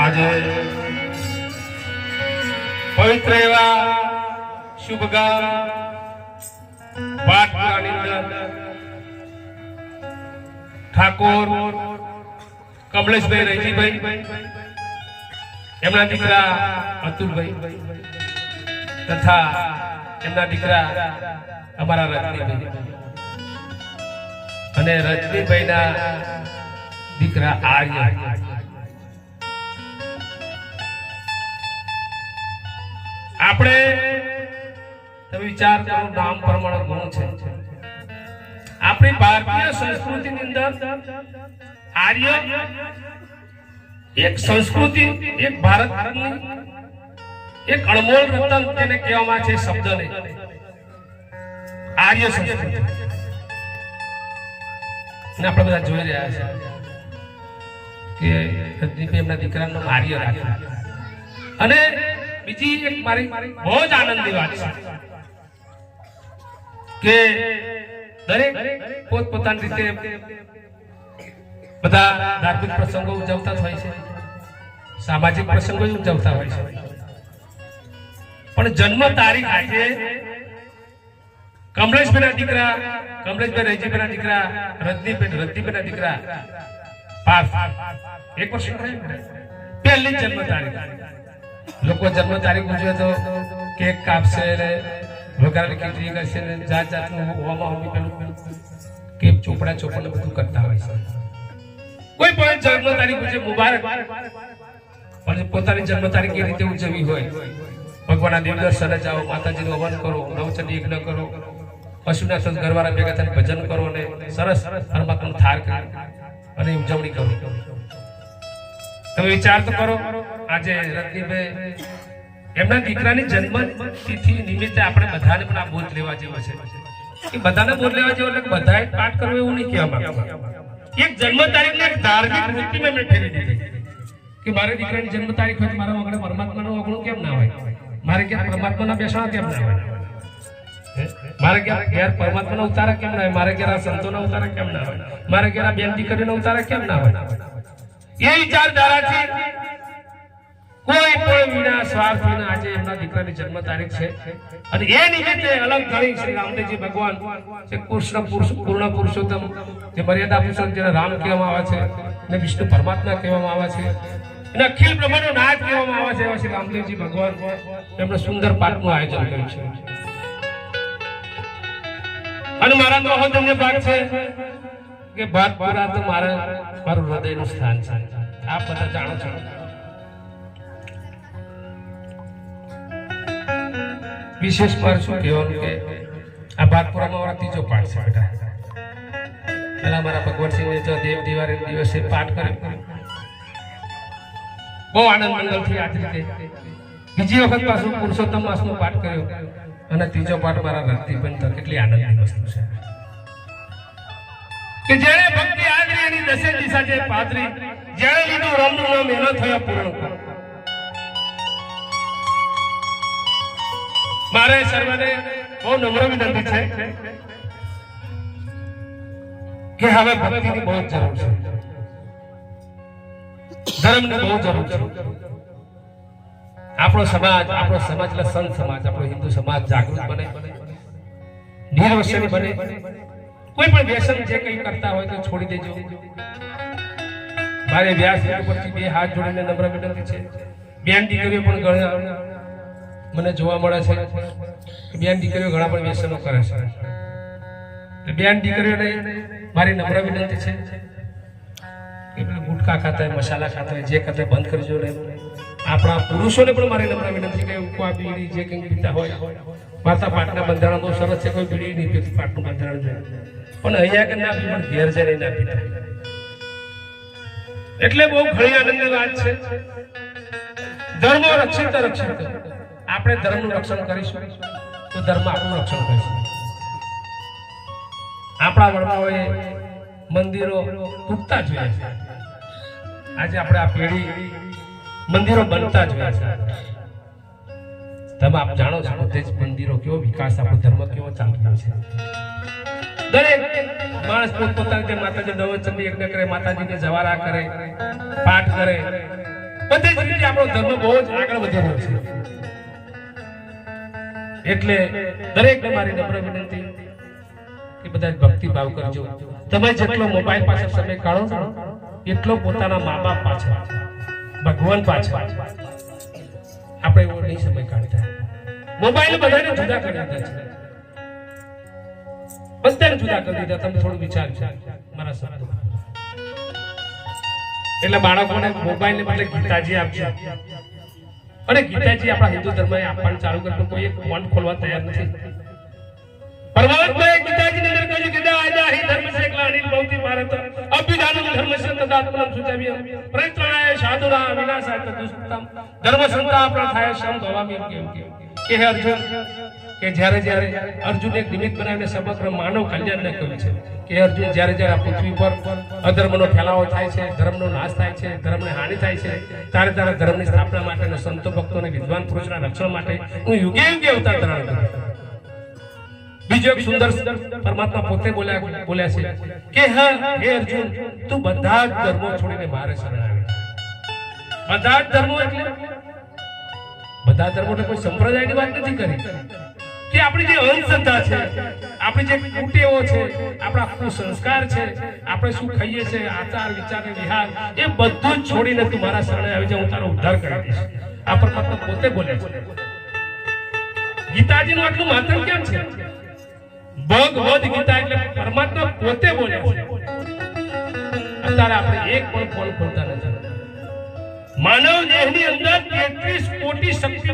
આજે પવિત્ર એવા શુભગામ પાટપુરાની અંદર ઠાકોર કમલેશભાઈ રૈજીભાઈ એમના દીકરા અતુલભાઈ તથા એમના દીકરા અમારા રજનીભાઈ અને રજનીભાઈના દીકરા આર્ય આપણે તમે વિચાર કરો નામ પ્રમાણે ગુણ છે આપણી ભારતીય સંસ્કૃતિની અંદર આર્ય એક સંસ્કૃતિ એક ભારતની એક અણમોલ રતન તેને કહેવામાં છે શબ્દને આર્ય સંસ્કૃતિ ને આપણે બધા જોઈ રહ્યા છે કે રજનીભાઈ એમના દીકરાનું નામ આર્ય રાખ્યું અને બીજી એક મારી બહુ જ આનંદની વાત છે કે દરેક પોતપોતાની રીતે બધા ધાર્મિક પ્રસંગો ઉજવતા હોય છે સામાજિક પ્રસંગો ઉજવતા હોય છે પણ જન્મ તારીખ આજે કમલેશભાઈના દીકરા કમલેશભાઈ રૈજીભાઈના દીકરા રજનીભાઈના દીકરા પાર્થ એક વર્ષ પહેલી જન્મ તારીખ લોકો જન્મ તારીખ ઉજવે તો કેક કાપશે ને વઘારની ખીચડી કરશે ને જાત જાતનું હોવામાં પેલું કેક ચોપડા ચોપડ બધું કરતા હોય છે કોઈ પણ જન્મ તારીખ ઉજવે મુબારક પણ પોતાની જન્મ તારીખ એ રીતે ઉજવવી હોય ભગવાનના દેવ દર્શને જાઓ માતાજીનું હવન કરો નવચંડી યજ્ઞ કરો પશુના સદ ઘરવાળા ભેગા થઈને ભજન કરો અને સરસ પરમાત્માનો થાર કરી અને ઉજવણી કરો તમે વિચાર તો કરો આજે રજનીભાઈ એમના દીકરાની જન્મ તિથિ નિમિત્તે આપણે બધાને પણ આ બોધ લેવા જેવો છે કે બધાને બોધ લેવા જેવો એટલે બધાએ પાઠ કરવો એવું નહીં કહેવા માંગતા એક જન્મ તારીખને એક ધાર્મિક વૃત્તિમાં મેં ફેરવી દીધી કે મારે દીકરાની જન્મ તારીખ હોય મારા વગર પરમાત્માનું અવગુણ કેમ ના હોય મારે ક્યાં પરમાત્માના બેસણા કેમ ના હોય મારે ઘેર પરમાત્માના ઉતારા કેમ ના હોય મારે ઘેર સંતોના ઉતારા કેમ ના હોય મારે ઘેર બેન દીકરીના ઉતારા કેમ ના હોય એ વિચારધારાથી કોઈ પણ વિના સ્વાર્થ વિના આજે એમના દીકરાની જન્મ તારીખ છે અને એ નિમિત્તે અલગ ઘણી શ્રી રામદેવજી ભગવાન જે કૃષ્ણ પૂર્ણ પુરુષોત્તમ જે મર્યાદા પુરુષોત્તમ જેને રામ કહેવામાં આવે છે અને વિષ્ણુ પરમાત્મા કહેવામાં આવે છે અને અખિલ બ્રહ્માંડનો નાથ કહેવામાં આવે છે એવા શ્રી રામદેવજી ભગવાન એમણે સુંદર પાઠનું આયોજન કર્યું છે અને મારા તો અહદન્ય ભાગ છે કે ભાતપુરા તો મારું હૃદયનું સ્થાન છે આપ બધા જાણો છો વિશેષ પર શું કહેવાનું કે આ ભાતપુરામાં મારા ત્રીજો પાઠ છે બેટા પેલા મારા ભગવતસિંહે જો દેવ દિવાળી દિવસે પાઠ કર્યો બહુ આનંદ મંગલથી આજ રીતે બીજી વખત પાછું પુરુષોત્તમ માસનો પાઠ કર્યો અને ત્રીજો પાઠ મારા રતિબેન તો કેટલી આનંદની વસ્તુ છે કે જેણે ભક્તિ આદરી એની દસે દિશા જે પાદરી જેણે લીધું રામનું નામ એનો થયો પૂર્ણ મારે સર્વને બહુ નમ્ર વિનંતી છે કે હવે ભક્તિની બહુ જરૂર છે ધર્મની બહુ જરૂર છે આપણો સમાજ એટલે સંત સમાજ આપણો હિન્દુ સમાજ જાગૃત બને નિર્વસની બને કોઈ પણ વ્યસન જે કંઈ કરતા હોય તો છોડી દેજો મારે વ્યાસ પરથી બે હાથ જોડીને નમ્ર વિનંતી છે બેન દીકરીઓ પણ ઘણા મને જોવા મળે છે કે બેન દીકરીઓ ઘણા પણ વ્યસનો કરે છે બેન દીકરીઓને મારી નમ્ર વિનંતી છે કે ગુટખા ખાતા હોય મસાલા ખાતા હોય જે ખાતા બંધ કરજો ને આપણા પુરુષોને પણ મારી નમ્ર વિનંતી કે ઉપવા બીડી જે કંઈ પીતા હોય માતા પાટના બંધારણ બહુ સરસ છે કોઈ બીડી નહીં પીતી પાટનું બંધારણ જોઈએ પણ અહીંયા કે ના પી પણ ઘેર જઈને ના પીતા એટલે બહુ ઘણી આનંદની વાત છે ધર્મ રક્ષિત આપણે ધર્મનું રક્ષણ કરીશું તો ધર્મ આપણું રક્ષણ કરીશું આપણા વડવાઓએ મંદિરો તૂટતા જોયા છે આજે આપણે આ પેઢી મંદિરો બનતા જોયા છે તમે આપ જાણો છો બધે જ મંદિરો કેવો વિકાસ આપણો ધર્મ કેવો ચાલી રહ્યો છે દરેક માણસ પોતપોતાની રીતે માતાજી નવચંડી યજ્ઞ કરે માતાજીને જવારા કરે પાઠ કરે બધી જ રીતે આપણો ધર્મ બહુ જ આગળ વધેલો છે. એટલે દરેકને મારી નમ્ર વિનંતી કે બધા ભક્તિ ભાવ કરજો. તમે જેટલો મોબાઈલ પાછળ સમય કાઢો છો એટલો પોતાના મા બાપ પાછળ, ભગવાન પાછળ આપણે એવો નહીં સમય કાઢતા. મોબાઈલ બધાને જુદા કરી દીધા છે, બધાને જુદા કરી દીધા. તમે થોડું વિચારજો મારા શબ્દો. એટલે બાળકોને મોબાઈલ ને બદલે ગીતાજી આપજો. અને ગીતાજી આપણા હિન્દુ ધર્મએ આપવાનું ચાલુ કર્યું. કોઈ એક ફોન ખોલવા તૈયાર નથી. પરમાત્માએ ગીતાજીની અંદર કહ્યું કે આજા હિ ધર્મ સે ગ્લાનિર ભવતિ ભારત અભિધાનમ ધર્મસ્ય તદાત્મનમ સુચવ્ય પ્રયત્નાય સાધુના વિનાશાય તદુષ્ટમ ધર્મ સંતા પ્રથાય શમ ભવામિ કેમ કે હે અર્જુન, કે જ્યારે જ્યારે અર્જુન એક નિમિત્ત બનાવીને સમગ્ર માનવ કલ્યાણને કહ્યું છે કે અર્જુન જ્યારે જ્યારે આ પૃથ્વી પર અધર્મનો ફેલાવો થાય છે, ધર્મનો નાશ થાય છે, ધર્મને હાનિ થાય છે, ત્યારે ત્યારે ધર્મની સ્થાપના માટે અને સંતો ભક્તો અને વિદ્વાન પુરુષના રક્ષણ માટે હું યુગે યુગે અવતાર ધારણ કરું. બીજો એક સુંદર પરમાત્મા પોતે બોલ્યા છે કે હે અર્જુન, તું બધા જ ધર્મો છોડીને મારે શરણ આવે. બધા જ ધર્મો એટલે બધા ધર્મો એટલે કોઈ સંપ્રદાયની વાત નથી કરી કે આપણી જે અંધશ્રદ્ધા છે, આપણી જે કુટેવો છે, આપણા કુસંસ્કાર છે, આપણે શું ખાઈએ છે, આચાર વિચાર વિહાર, એ બધું જ છોડીને તું મારા શરણે આવી જા, હું તારો ઉદ્ધાર કરી દઈશ. આ પરમાત્મા પોતે બોલે છે. ગીતાજીનું આટલું માધ્યમ કેમ છે? ભગવદ ગીતા એટલે પરમાત્મા પોતે બોલે છે. અત્યારે આપણે એક પણ ફોન ખોલતા નથી. માનવ દેહની અંદર 33 કોટી શક્તિ